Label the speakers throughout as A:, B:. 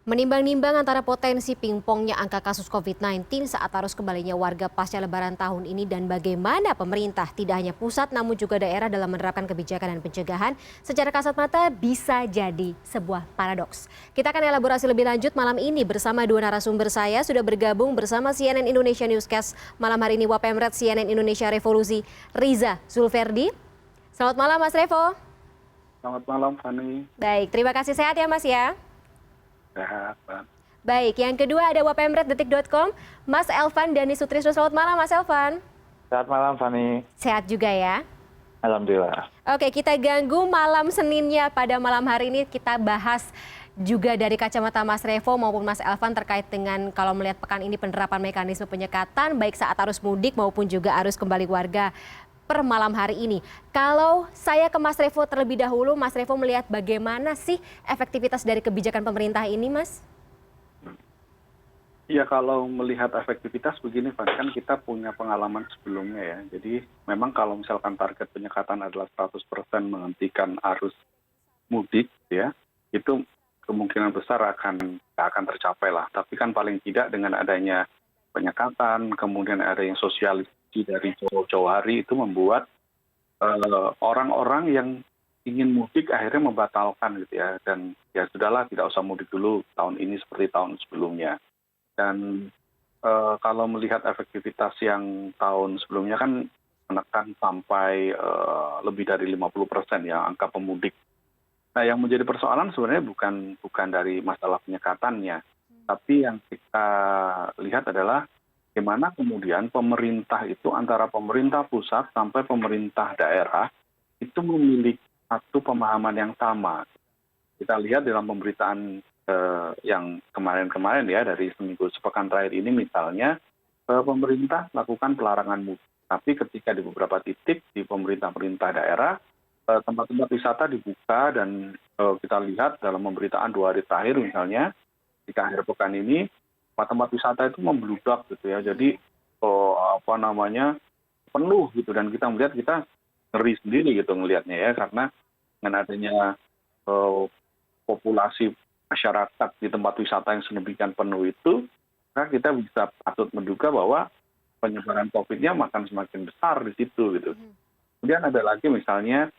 A: Menimbang-nimbang antara potensi pingpongnya angka kasus COVID-19 saat arus kembalinya warga pasca Lebaran tahun ini dan bagaimana pemerintah tidak hanya pusat namun juga daerah dalam menerapkan kebijakan dan pencegahan secara kasat mata bisa jadi sebuah paradoks. Kita akan elaborasi lebih lanjut malam ini bersama dua narasumber saya sudah bergabung bersama CNN Indonesia Newscast malam hari ini Wapemret CNN Indonesia Revolusi Riza Zulferdi. Selamat malam Mas Revo.
B: Selamat malam, Fani.
A: Baik, terima kasih sehat ya Mas ya.
B: Sehat, Pak.
A: Baik, yang kedua ada wapemret.detik.com, Mas Elvan Dhani Sutrisno. Selamat malam Mas Elvan.
C: Selamat malam, Fani.
A: Sehat juga ya?
C: Alhamdulillah.
A: Oke, kita ganggu malam Seninnya pada malam hari ini kita bahas juga dari kacamata Mas Revo maupun Mas Elvan terkait dengan kalau melihat pekan ini penerapan mekanisme penyekatan baik saat arus mudik maupun juga arus kembali warga per malam hari ini. Kalau saya ke Mas Revo terlebih dahulu, Mas Revo melihat bagaimana sih efektivitas dari kebijakan pemerintah ini, Mas?
B: Ya, kalau melihat efektivitas begini, Pak, kan kita punya pengalaman sebelumnya ya. Jadi memang kalau misalkan target penyekatan adalah 100% menghentikan arus mudik ya, itu kemungkinan besar akan tercapai lah. Tapi kan paling tidak dengan adanya penyekatan, kemudian ada yang sosialisasi dari jauh-jauh hari itu membuat orang-orang yang ingin mudik akhirnya membatalkan gitu ya. Dan ya sudahlah, tidak usah mudik dulu tahun ini seperti tahun sebelumnya. Dan kalau melihat efektivitas yang tahun sebelumnya kan menekan sampai lebih dari 50% ya angka pemudik. Nah, yang menjadi persoalan sebenarnya bukan dari masalah penyekatannya, tapi yang kita lihat adalah bagaimana kemudian pemerintah itu antara pemerintah pusat sampai pemerintah daerah itu memiliki satu pemahaman yang sama. Kita lihat dalam pemberitaan yang kemarin-kemarin ya dari seminggu sepekan terakhir ini misalnya pemerintah melakukan pelarangan mudik. Tapi ketika di beberapa titik di pemerintah-pemerintah daerah tempat-tempat wisata dibuka dan kita lihat dalam pemberitaan 2 hari terakhir misalnya di akhir pekan ini tempat-tempat wisata itu membludak gitu ya. Jadi penuh gitu dan kita melihat kita ngeri sendiri gitu ngelihatnya ya karena dengan adanya populasi masyarakat di tempat wisata yang sedemikian penuh itu, maka kita bisa patut menduga bahwa penyebaran COVID-nya akan semakin besar di situ gitu. Kemudian ada lagi misalnya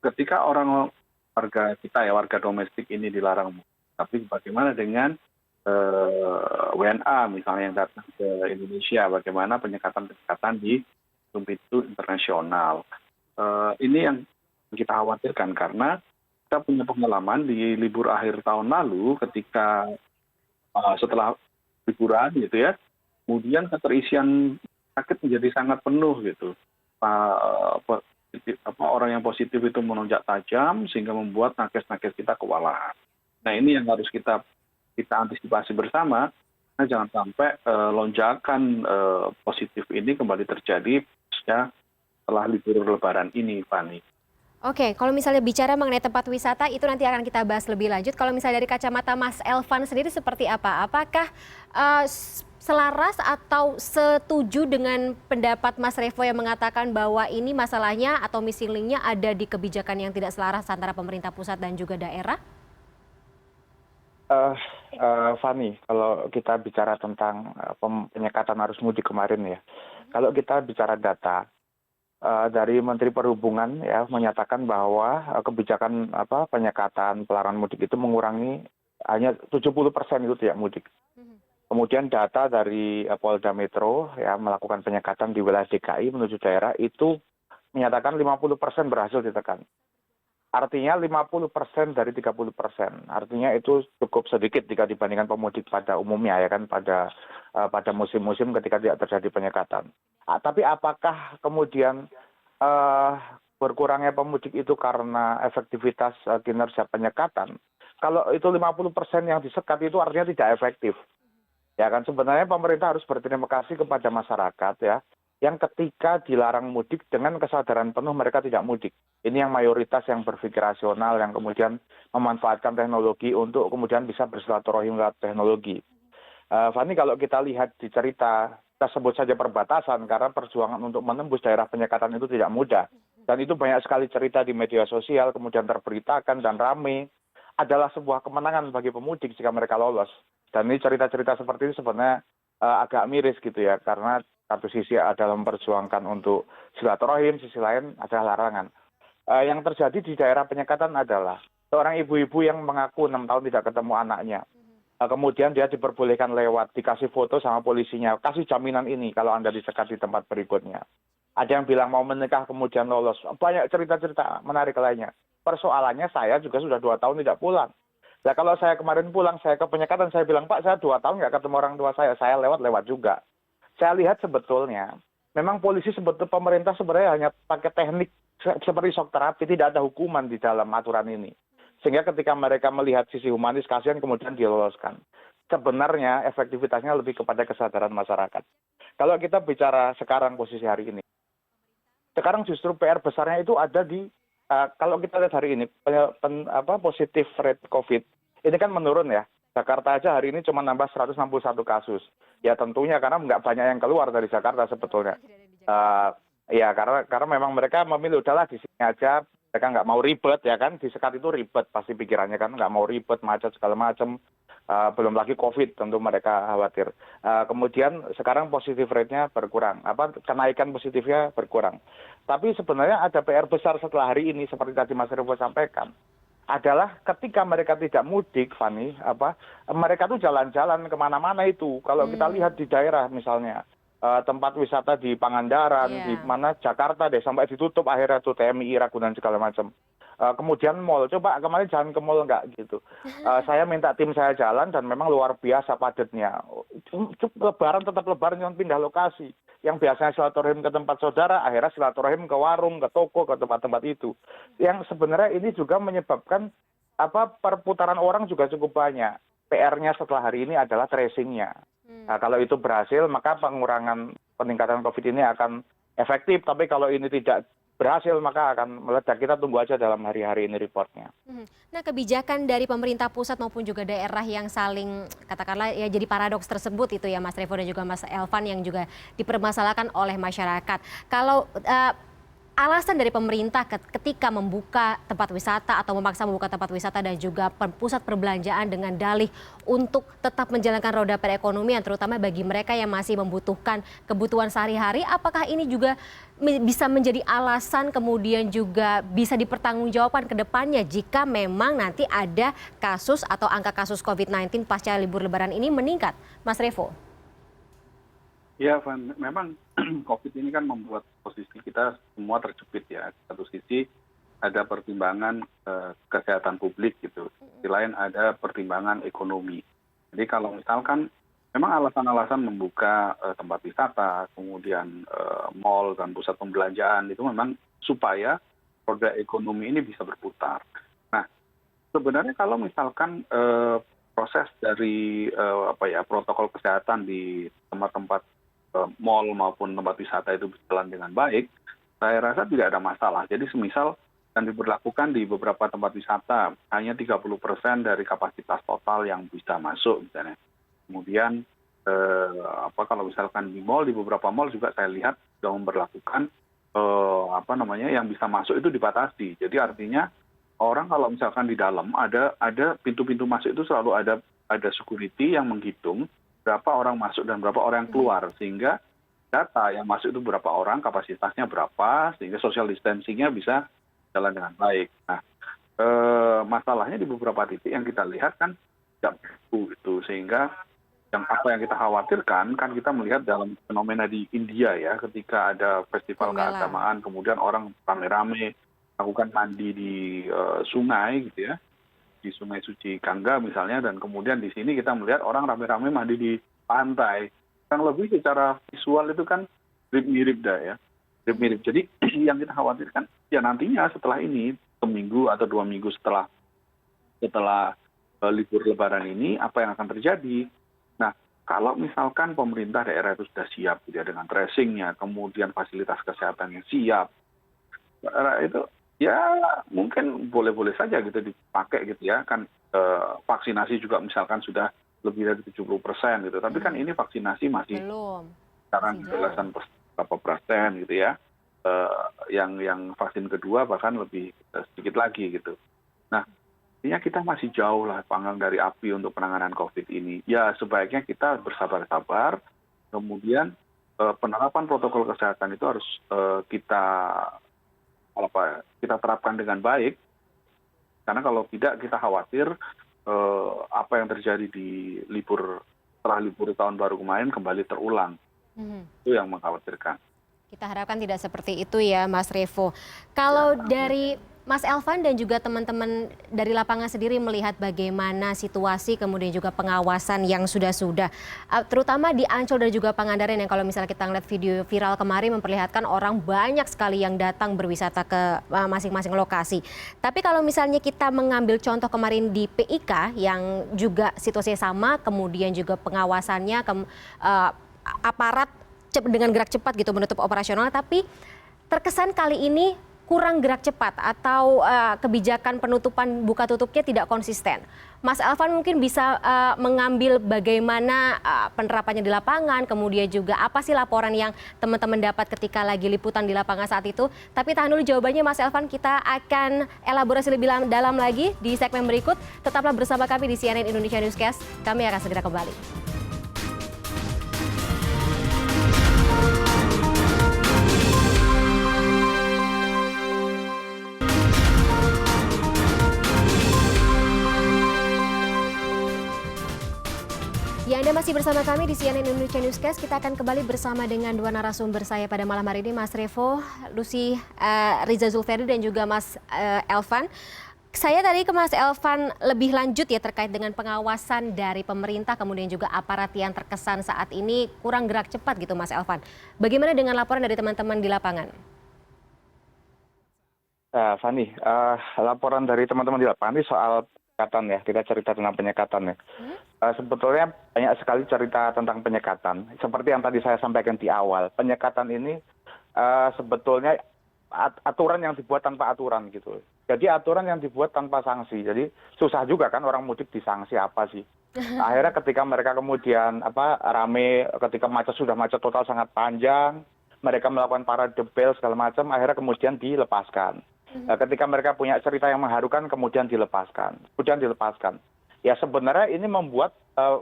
B: ketika warga kita ya warga domestik ini dilarang mudik, tapi bagaimana dengan WNA misalnya yang datang ke Indonesia, bagaimana penyekatan di pintu internasional. Ini yang kita khawatirkan karena kita punya pengalaman di libur akhir tahun lalu ketika setelah liburan gitu ya, kemudian keterisian sakit menjadi sangat penuh gitu. Orang yang positif itu melonjak tajam sehingga membuat nakes-nakes kita kewalahan. Nah, ini yang harus kita antisipasi bersama, nah jangan sampai lonjakan positif ini kembali terjadi setelah libur Lebaran ini, Fani.
A: Oke, kalau misalnya bicara mengenai tempat wisata itu nanti akan kita bahas lebih lanjut. Kalau misalnya dari kacamata Mas Elvan sendiri seperti apa? Apakah selaras atau setuju dengan pendapat Mas Revo yang mengatakan bahwa ini masalahnya atau missing link-nya ada di kebijakan yang tidak selaras antara pemerintah pusat dan juga daerah?
C: Fani, kalau kita bicara tentang penyekatan arus mudik kemarin ya, kalau kita bicara data dari Menteri Perhubungan ya menyatakan bahwa kebijakan penyekatan pelarangan mudik itu mengurangi hanya 70% itu tidak mudik. Kemudian data dari Polda Metro ya melakukan penyekatan di wilayah DKI menuju daerah itu menyatakan 50% berhasil ditekan. Artinya 50% dari 30%. Artinya itu cukup sedikit jika dibandingkan pemudik pada umumnya ya kan pada musim-musim ketika tidak terjadi penyekatan. Tapi apakah kemudian berkurangnya pemudik itu karena efektivitas kinerja penyekatan? Kalau itu 50% yang disekat itu artinya tidak efektif. Ya kan sebenarnya pemerintah harus berterima kasih kepada masyarakat ya yang ketika dilarang mudik dengan kesadaran penuh mereka tidak mudik. Ini yang mayoritas yang berpikir rasional yang kemudian memanfaatkan teknologi untuk kemudian bisa bersilaturahim lewat teknologi. Fani, kalau kita lihat di cerita, kita sebut saja perbatasan karena perjuangan untuk menembus daerah penyekatan itu tidak mudah. Dan itu banyak sekali cerita di media sosial kemudian terberitakan dan ramai. adalah sebuah kemenangan bagi pemudik jika mereka lolos. Dan ini cerita-cerita seperti ini sebenarnya agak miris gitu ya, karena satu sisi adalah memperjuangkan untuk silaturahim, sisi lain adalah larangan. Yang terjadi di daerah penyekatan adalah seorang ibu-ibu yang mengaku 6 tahun tidak ketemu anaknya. Kemudian dia diperbolehkan lewat, dikasih foto sama polisinya, kasih jaminan ini kalau Anda disekat di tempat berikutnya. Ada yang bilang mau menikah kemudian lolos. Banyak cerita-cerita menarik lainnya. Persoalannya saya juga sudah 2 tahun tidak pulang. Nah kalau saya kemarin pulang, saya ke penyekatan, saya bilang, Pak saya 2 tahun nggak ketemu orang tua saya lewat juga. Saya lihat sebetulnya, memang polisi sebetulnya pemerintah sebenarnya hanya pakai teknik seperti shock terapi, tidak ada hukuman di dalam aturan ini. Sehingga ketika mereka melihat sisi humanis, kasihan kemudian diloloskan. Sebenarnya efektivitasnya lebih kepada kesadaran masyarakat. Kalau kita bicara sekarang posisi hari ini, sekarang justru PR besarnya itu ada di, kalau kita lihat hari ini, positif rate COVID, ini kan menurun ya. Jakarta aja hari ini cuma nambah 161 kasus. Ya tentunya karena nggak banyak yang keluar dari Jakarta sebetulnya. Ya karena memang mereka memilih udahlah di sini aja, mereka nggak mau ribet ya kan, disekat itu ribet pasti pikirannya kan, nggak mau ribet, macet segala macam. Belum lagi COVID tentu mereka khawatir. Kemudian sekarang positif rate-nya berkurang, kenaikan positifnya berkurang. Tapi sebenarnya ada PR besar setelah hari ini seperti tadi Mas Revo sampaikan, adalah ketika mereka tidak mudik, Fani, mereka tuh jalan-jalan kemana-mana itu. Kalau kita lihat di daerah misalnya, tempat wisata di Pangandaran, di mana Jakarta deh, sampai ditutup akhirnya tuh TMI, Ragunan segala macam. Kemudian mall, coba kemarin jalan ke mall nggak gitu. Saya minta tim saya jalan dan memang luar biasa padatnya. Lebaran tetap lebaran, jangan pindah lokasi. Yang biasanya silaturahim ke tempat saudara, akhirnya silaturahim ke warung, ke toko, ke tempat-tempat itu. Yang sebenarnya ini juga menyebabkan perputaran orang juga cukup banyak. PR-nya setelah hari ini adalah tracing-nya. Nah, kalau itu berhasil, maka pengurangan peningkatan COVID ini akan efektif. Tapi kalau ini tidak berhasil, maka akan meledak. Kita tunggu aja dalam hari-hari ini reportnya.
A: Nah, kebijakan dari pemerintah pusat maupun juga daerah yang saling katakanlah ya jadi paradoks tersebut itu ya Mas Revo dan juga Mas Elvan yang juga dipermasalahkan oleh masyarakat. Kalau alasan dari pemerintah ketika membuka tempat wisata atau memaksa membuka tempat wisata dan juga pusat perbelanjaan dengan dalih untuk tetap menjalankan roda perekonomian terutama bagi mereka yang masih membutuhkan kebutuhan sehari-hari, apakah ini juga bisa menjadi alasan kemudian juga bisa dipertanggungjawabkan ke depannya jika memang nanti ada kasus atau angka kasus COVID-19 pasca libur lebaran ini meningkat, Mas Revo?
B: Ya, Van, memang COVID ini kan membuat posisi kita semua terjepit ya. Di satu sisi ada pertimbangan kesehatan publik gitu. Di lain ada pertimbangan ekonomi. Jadi kalau misalkan memang alasan-alasan membuka tempat wisata, kemudian mal dan pusat pembelanjaan itu memang supaya roda ekonomi ini bisa berputar. Nah, sebenarnya kalau misalkan proses dari protokol kesehatan di tempat-tempat mal maupun tempat wisata itu berjalan dengan baik, saya rasa tidak ada masalah. Jadi semisal yang diberlakukan di beberapa tempat wisata hanya 30% dari kapasitas total yang bisa masuk misalnya. Kemudian kalau misalkan di mal, di beberapa mal juga saya lihat sudah memberlakukan yang bisa masuk itu dibatasi. Jadi artinya orang kalau misalkan di dalam ada pintu-pintu masuk itu selalu ada security yang menghitung berapa orang masuk dan berapa orang yang keluar, sehingga data yang masuk itu berapa orang, kapasitasnya berapa, sehingga social distancing-nya bisa jalan dengan baik. Nah, masalahnya di beberapa titik yang kita lihat kan tidak begitu gitu, sehingga apa yang kita khawatirkan kan kita melihat dalam fenomena di India ya, ketika ada festival keagamaan, kemudian orang rame-rame melakukan mandi di sungai gitu ya, di Sungai Suci Gangga misalnya, dan kemudian di sini kita melihat orang rame-rame mandi di pantai. Yang lebih secara visual itu kan mirip-mirip dah ya. Mirip-mirip. Jadi yang kita khawatirkan ya nantinya setelah ini, seminggu atau 2 minggu setelah libur lebaran ini, apa yang akan terjadi? Nah, kalau misalkan pemerintah daerah itu sudah siap gitu ya, dengan tracing-nya, kemudian fasilitas kesehatannya siap, itu ya mungkin boleh-boleh saja gitu dipakai gitu ya, kan vaksinasi juga misalkan sudah lebih dari 70% gitu, tapi kan ini vaksinasi masih sekarang belasan berapa persen gitu ya, yang vaksin kedua bahkan lebih sedikit lagi gitu. Nah, artinya kita masih jauh lah panggang dari api untuk penanganan COVID ini. Ya sebaiknya kita bersabar-sabar, kemudian penerapan protokol kesehatan itu harus kita terapkan dengan baik, karena kalau tidak kita khawatir apa yang terjadi di setelah libur tahun baru kemarin kembali terulang. Itu yang mengkhawatirkan.
A: Kita harapkan tidak seperti itu ya Mas Revo. Kalau dari Mas Elvan dan juga teman-teman dari lapangan sendiri melihat bagaimana situasi kemudian juga pengawasan yang sudah-sudah. Terutama di Ancol dan juga Pangandaran yang kalau misalnya kita ngeliat video viral kemarin memperlihatkan orang banyak sekali yang datang berwisata ke masing-masing lokasi. Tapi kalau misalnya kita mengambil contoh kemarin di PIK yang juga situasinya sama, kemudian juga pengawasannya aparat dengan gerak cepat gitu menutup operasional, tapi terkesan kali ini kurang gerak cepat atau kebijakan penutupan buka tutupnya tidak konsisten. Mas Elvan mungkin bisa mengambil bagaimana penerapannya di lapangan, kemudian juga apa sih laporan yang teman-teman dapat ketika lagi liputan di lapangan saat itu. Tapi tahan dulu jawabannya Mas Elvan, kita akan elaborasi lebih dalam lagi di segmen berikut. Tetaplah bersama kami di CNN Indonesia Newscast, kami akan segera kembali. Ya, Anda masih bersama kami di CNN Indonesia Newscast. Kita akan kembali bersama dengan dua narasumber saya pada malam hari ini, Mas Revo, Lucy Riza Zulferdi dan juga Mas Elvan. Saya tadi ke Mas Elvan lebih lanjut ya terkait dengan pengawasan dari pemerintah, kemudian juga aparat yang terkesan saat ini kurang gerak cepat gitu Mas Elvan. Bagaimana dengan laporan dari teman-teman di lapangan?
C: Fani, laporan dari teman-teman di lapangan ini soal penyekatan ya, kita cerita tentang penyekatan ya. Sebetulnya banyak sekali cerita tentang penyekatan. Seperti yang tadi saya sampaikan di awal, penyekatan ini sebetulnya aturan yang dibuat tanpa aturan gitu. Jadi aturan yang dibuat tanpa sanksi. Jadi susah juga kan orang mudik disanksi apa sih? Akhirnya ketika mereka kemudian rame, ketika sudah macet total sangat panjang, mereka melakukan parade bel segala macam, akhirnya kemudian dilepaskan. Ketika mereka punya cerita yang mengharukan, kemudian dilepaskan. Ya sebenarnya ini membuat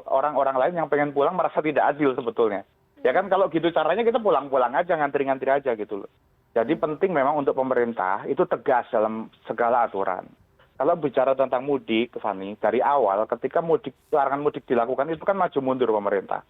C: orang-orang lain yang pengen pulang merasa tidak adil sebetulnya. Ya kan kalau gitu caranya kita pulang-pulang aja, ngantri-ngantri aja gitu loh. Jadi penting memang untuk pemerintah itu tegas dalam segala aturan. Kalau bicara tentang mudik, Fani, dari awal ketika larangan mudik dilakukan itu kan maju mundur pemerintah.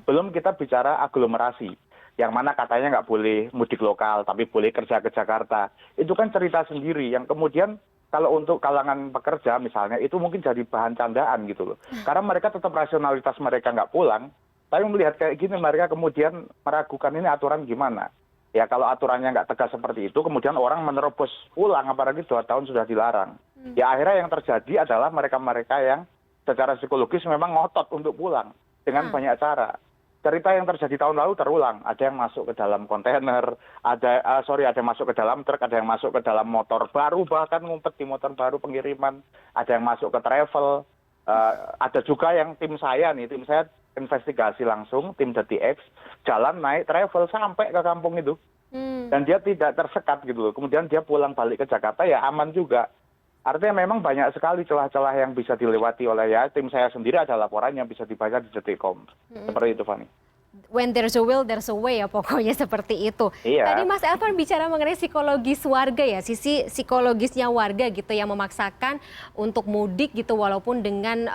C: Belum kita bicara aglomerasi, yang mana katanya nggak boleh mudik lokal, tapi boleh kerja ke Jakarta. Itu kan cerita sendiri yang kemudian kalau untuk kalangan pekerja misalnya itu mungkin jadi bahan candaan gitu loh. Karena mereka tetap rasionalitas mereka nggak pulang, tapi melihat kayak gini mereka kemudian meragukan ini aturan gimana. Ya kalau aturannya nggak tegas seperti itu, kemudian orang menerobos pulang, apalagi 2 tahun sudah dilarang. Ya akhirnya yang terjadi adalah mereka-mereka yang secara psikologis memang ngotot untuk pulang dengan banyak cara. Cerita yang terjadi tahun lalu terulang. Ada yang masuk ke dalam kontainer, ada yang masuk ke dalam truk, ada yang masuk ke dalam motor baru, bahkan ngumpet di motor baru pengiriman, ada yang masuk ke travel, ada juga yang tim saya investigasi langsung, tim DTX, jalan naik travel sampai ke kampung itu. Dan dia tidak tersekat gitu loh. Kemudian dia pulang balik ke Jakarta ya aman juga. Artinya memang banyak sekali celah-celah yang bisa dilewati oleh tim saya sendiri, ada laporan yang bisa dibaca di Detikcom. Seperti itu, Fani.
A: When there's a will, there's a way ya pokoknya seperti itu.
C: Iya.
A: Tadi Mas Elvan bicara mengenai psikologis warga ya, sisi psikologisnya warga gitu yang memaksakan untuk mudik gitu walaupun dengan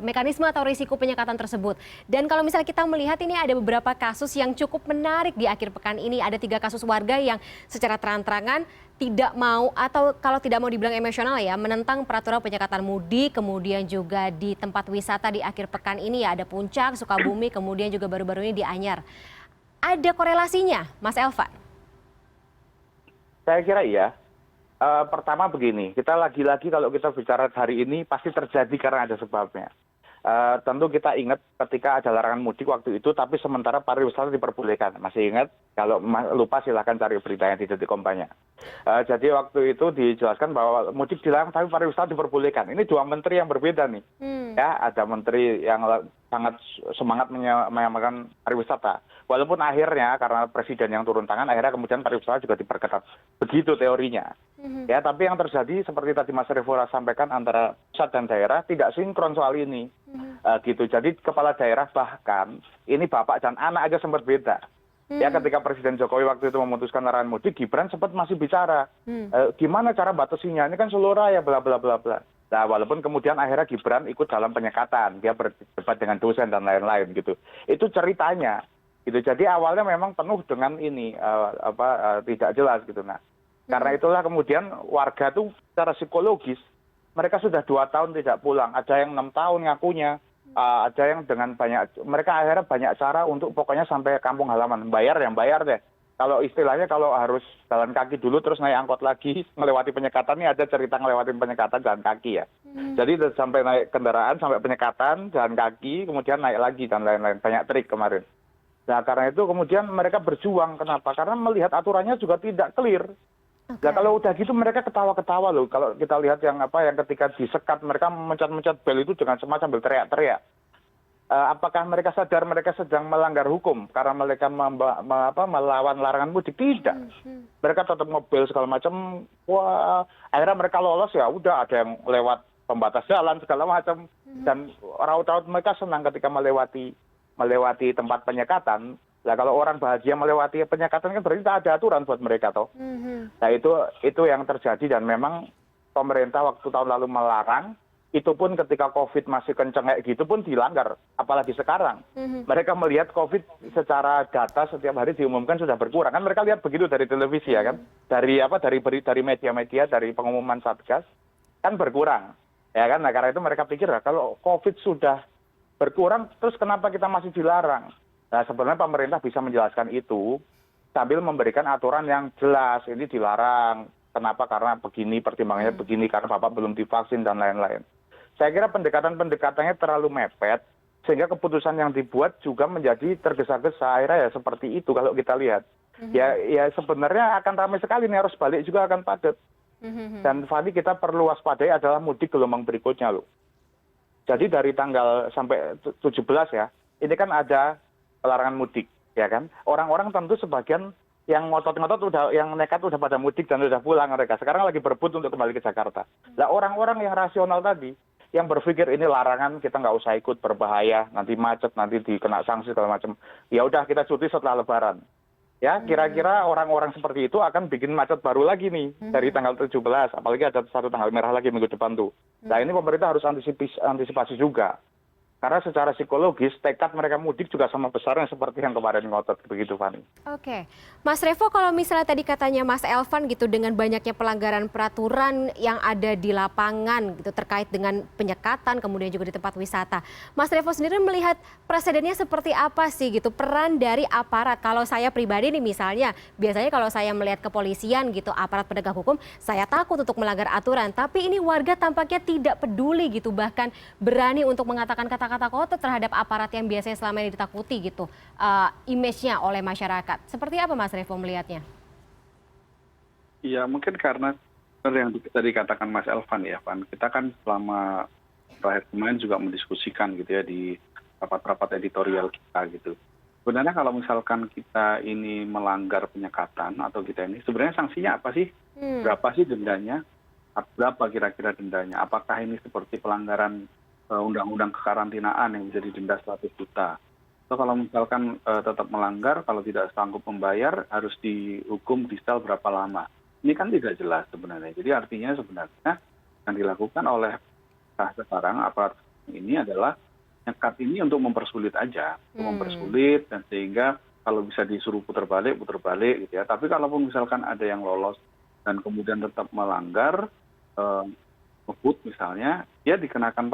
A: mekanisme atau risiko penyekatan tersebut. Dan kalau misalnya kita melihat ini ada beberapa kasus yang cukup menarik di akhir pekan ini. Ada 3 kasus warga yang secara terang-terangan tidak mau atau kalau tidak mau dibilang emosional ya menentang peraturan penyekatan mudik, kemudian juga di tempat wisata di akhir pekan ini ya ada Puncak, Sukabumi, kemudian juga baru-baru ini di Anyar. Ada korelasinya, Mas Elvan?
C: Saya kira iya. Pertama begini, kita lagi-lagi kalau kita bicara hari ini pasti terjadi karena ada sebabnya. Tentu kita ingat ketika ada larangan mudik waktu itu, tapi sementara pariwisata diperbolehkan. Masih ingat? Kalau lupa silahkan cari beritanya di Detikcom banyak. Jadi waktu itu dijelaskan bahwa mudik dilarang tapi pariwisata diperbolehkan. Ini 2 menteri yang berbeda nih. Ya, ada menteri yang sangat semangat menyamakan pariwisata. Walaupun akhirnya karena presiden yang turun tangan, akhirnya kemudian pariwisata juga diperketat. Begitu teorinya. Ya, tapi yang terjadi seperti tadi Mas Revo sampaikan antara pusat dan daerah tidak sinkron soal ini. Gitu. Jadi kepala daerah bahkan ini bapak dan anak aja sempat beda. Ya, ketika Presiden Jokowi waktu itu memutuskan larangan mudik, Gibran sempat masih bicara gimana cara batasinya, ini kan seluruh raya bla bla bla bla. Nah, walaupun kemudian akhirnya Gibran ikut dalam penyekatan, dia berdebat dengan dosen dan lain-lain gitu. Itu ceritanya. Gitu. Jadi awalnya memang penuh dengan ini tidak jelas gitu. Nah, karena itulah kemudian warga tuh secara psikologis mereka sudah 2 tahun tidak pulang, ada yang 6 tahun ngakunya. Ada yang dengan mereka akhirnya banyak cara untuk pokoknya sampai kampung halaman. Bayar deh. Kalau istilahnya kalau harus jalan kaki dulu terus naik angkot lagi, melewati penyekatan, ini ada cerita melewati penyekatan jalan kaki ya. Jadi sampai naik kendaraan, sampai penyekatan, jalan kaki, kemudian naik lagi dan lain-lain. Banyak trik kemarin. Nah, karena itu kemudian mereka berjuang. Kenapa? Karena melihat aturannya juga tidak clear. Nah, kalau udah gitu mereka ketawa-ketawa loh. Kalau kita lihat yang ketika disekat mereka mencet-mencet bel itu dengan sambil teriak-teriak. Apakah mereka sadar mereka sedang melanggar hukum karena mereka melawan larangan mudik? Tidak. Mereka tetap ngebel segala macam. Wah, akhirnya mereka lolos, ya udah, ada yang lewat pembatas jalan segala macam. Dan raut-raut mereka senang ketika melewati tempat penyekatan. Nah, kalau orang bahagia melewati penyekatan kan berarti tak ada aturan buat mereka toh. Nah, itu yang terjadi dan memang pemerintah waktu tahun lalu melarang, itu pun ketika COVID masih kenceng kayak gitu pun dilanggar, apalagi sekarang. Mereka melihat COVID secara data setiap hari diumumkan sudah berkurang. Kan mereka lihat begitu dari televisi ya kan. Dari media-media, dari pengumuman Satgas kan berkurang. Ya kan? Nah, karena itu mereka pikir kalau COVID sudah berkurang terus kenapa kita masih dilarang? Nah, sebenarnya pemerintah bisa menjelaskan itu sambil memberikan aturan yang jelas. Ini dilarang. Kenapa? Karena begini, pertimbangannya begini, karena Bapak belum divaksin dan lain-lain. Saya kira pendekatan-pendekatannya terlalu mepet, sehingga keputusan yang dibuat juga menjadi tergesa-gesa. Akhirnya ya seperti itu kalau kita lihat. Ya sebenarnya akan ramai sekali nih, arus balik juga akan padat. Dan Fani, kita perlu waspadai adalah mudik gelombang berikutnya loh. Jadi dari tanggal sampai 17 ya, ini kan ada larangan mudik, ya kan? Orang-orang tentu sebagian yang ngotot-ngotot yang nekat udah pada mudik dan udah pulang mereka. Sekarang lagi berebut untuk kembali ke Jakarta. Nah, orang-orang yang rasional tadi, yang berpikir ini larangan, kita nggak usah ikut, berbahaya, nanti macet, nanti dikena sanksi segala macam. Ya udah, kita cuti setelah Lebaran. Ya, kira-kira orang-orang seperti itu akan bikin macet baru lagi nih dari tanggal 17, apalagi ada satu tanggal merah lagi minggu depan tuh. Nah, ini pemerintah harus antisipasi juga. Karena secara psikologis tekad mereka mudik juga sama besarnya seperti yang kemarin ngotot, begitu Fani.
A: Oke, Mas Revo, kalau misalnya tadi katanya Mas Elvan gitu dengan banyaknya pelanggaran peraturan yang ada di lapangan gitu terkait dengan penyekatan kemudian juga di tempat wisata, Mas Revo sendiri melihat presidennya seperti apa sih gitu, peran dari aparat? Kalau saya pribadi nih misalnya, biasanya kalau saya melihat kepolisian gitu, aparat penegak hukum, saya takut untuk melanggar aturan, tapi ini warga tampaknya tidak peduli gitu, bahkan berani untuk mengatakan kata-kata kotor terhadap aparat yang biasanya selama ini ditakuti gitu image-nya oleh masyarakat. Seperti apa Mas Revo melihatnya?
B: Ya mungkin karena yang tadi katakan Mas Elvan ya, Van. Kita kan selama terakhir kemarin juga mendiskusikan gitu ya di rapat-rapat editorial kita gitu. Sebenarnya kalau misalkan kita ini melanggar penyekatan atau kita ini, sebenarnya sanksinya apa sih? Berapa sih dendanya? Berapa kira-kira dendanya? Apakah ini seperti pelanggaran undang-undang kekarantinaan yang bisa didenda 100 juta. Atau kalau misalkan tetap melanggar, kalau tidak sanggup membayar, harus dihukum di sel berapa lama. Ini kan tidak jelas sebenarnya. Jadi artinya sebenarnya yang dilakukan oleh sekarang aparat ini adalah nyekat ini untuk mempersulit aja. Untuk mempersulit dan sehingga kalau bisa disuruh putar balik gitu ya. Tapi kalaupun misalkan ada yang lolos dan kemudian tetap melanggar, ngebut misalnya, dia dikenakan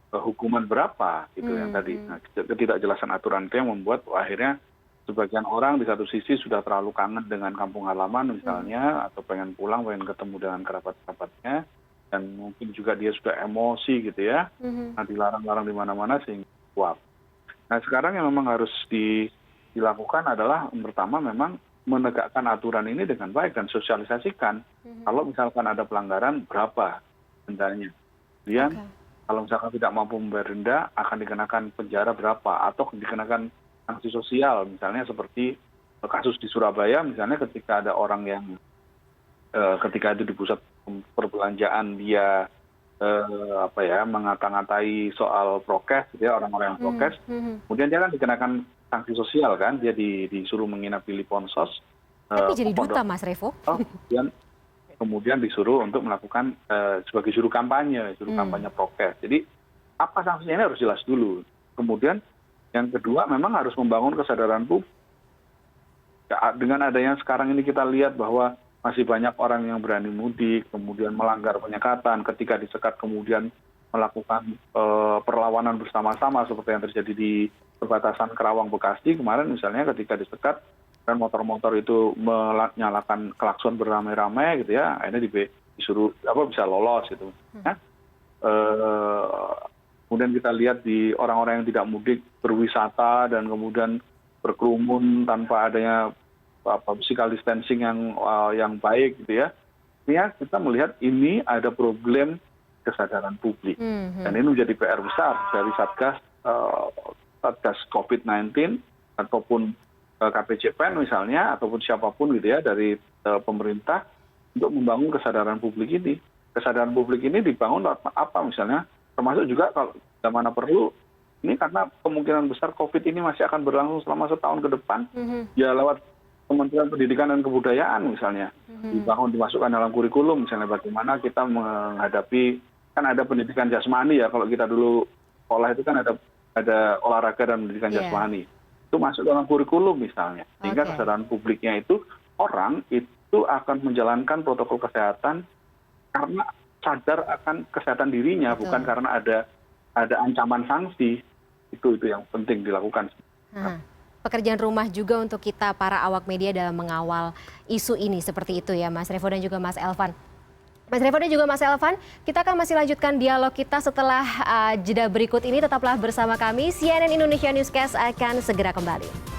B: hukuman berapa gitu yang tadi. Nah, ketidakjelasan aturan itu yang membuat akhirnya sebagian orang di satu sisi sudah terlalu kangen dengan kampung halaman misalnya, atau pengen pulang, pengen ketemu dengan kerabat-kerabatnya, dan mungkin juga dia sudah emosi gitu ya. Nah, dilarang-larang di mana-mana sehingga kuat. Nah, sekarang yang memang harus dilakukan adalah pertama memang menegakkan aturan ini dengan baik dan sosialisasikan. Kalau misalkan ada pelanggaran, berapa dendanya. Kemudian kalau misalkan tidak mampu membayar denda akan dikenakan penjara berapa atau dikenakan sanksi sosial, misalnya seperti kasus di Surabaya misalnya ketika ada orang yang ketika itu di pusat perbelanjaan dia mengata-ngatai soal prokes gitu ya, orang-orang yang prokes, kemudian dia kan dikenakan sanksi sosial kan, dia disuruh menginap di Liponsos.
A: Tapi jadi duta Mas Revo.
B: Kemudian disuruh untuk melakukan sebagai juru kampanye prokes. Jadi apa sanksinya ini harus jelas dulu. Kemudian yang kedua memang harus membangun kesadaran publik. Ya, dengan adanya sekarang ini kita lihat bahwa masih banyak orang yang berani mudik, kemudian melanggar penyekatan, ketika disekat kemudian melakukan perlawanan bersama-sama seperti yang terjadi di perbatasan Kerawang Bekasi kemarin misalnya, ketika disekat dan motor-motor itu menyalakan klakson beramai-ramai gitu ya, akhirnya disuruh bisa lolos gitu. Kemudian kita lihat di orang-orang yang tidak mudik berwisata dan kemudian berkerumun tanpa adanya physical distancing yang baik gitu ya. Artinya kita melihat ini ada problem kesadaran publik. Dan ini menjadi PR besar dari Satgas COVID-19 ataupun KPCPEN misalnya, ataupun siapapun gitu ya dari pemerintah untuk membangun kesadaran publik ini. Kesadaran publik ini dibangun apa misalnya, termasuk juga kalau mana perlu, ini karena kemungkinan besar COVID ini masih akan berlangsung selama setahun ke depan, ya lewat Kementerian Pendidikan dan Kebudayaan misalnya, dimasukkan dalam kurikulum misalnya bagaimana kita menghadapi, kan ada pendidikan jasmani ya, kalau kita dulu sekolah itu kan ada olahraga dan pendidikan jasmani. Itu masuk dalam kurikulum misalnya, sehingga kesadaran publiknya itu orang itu akan menjalankan protokol kesehatan karena sadar akan kesehatan dirinya, bukan karena ada ancaman sanksi. Itu yang penting dilakukan.
A: Pekerjaan rumah juga untuk kita para awak media dalam mengawal isu ini seperti itu ya Mas Revo dan juga Mas Elvan. Mas Revo dan juga Mas Elvan, kita akan masih lanjutkan dialog kita setelah jeda berikut ini. Tetaplah bersama kami, CNN Indonesia Newscast akan segera kembali.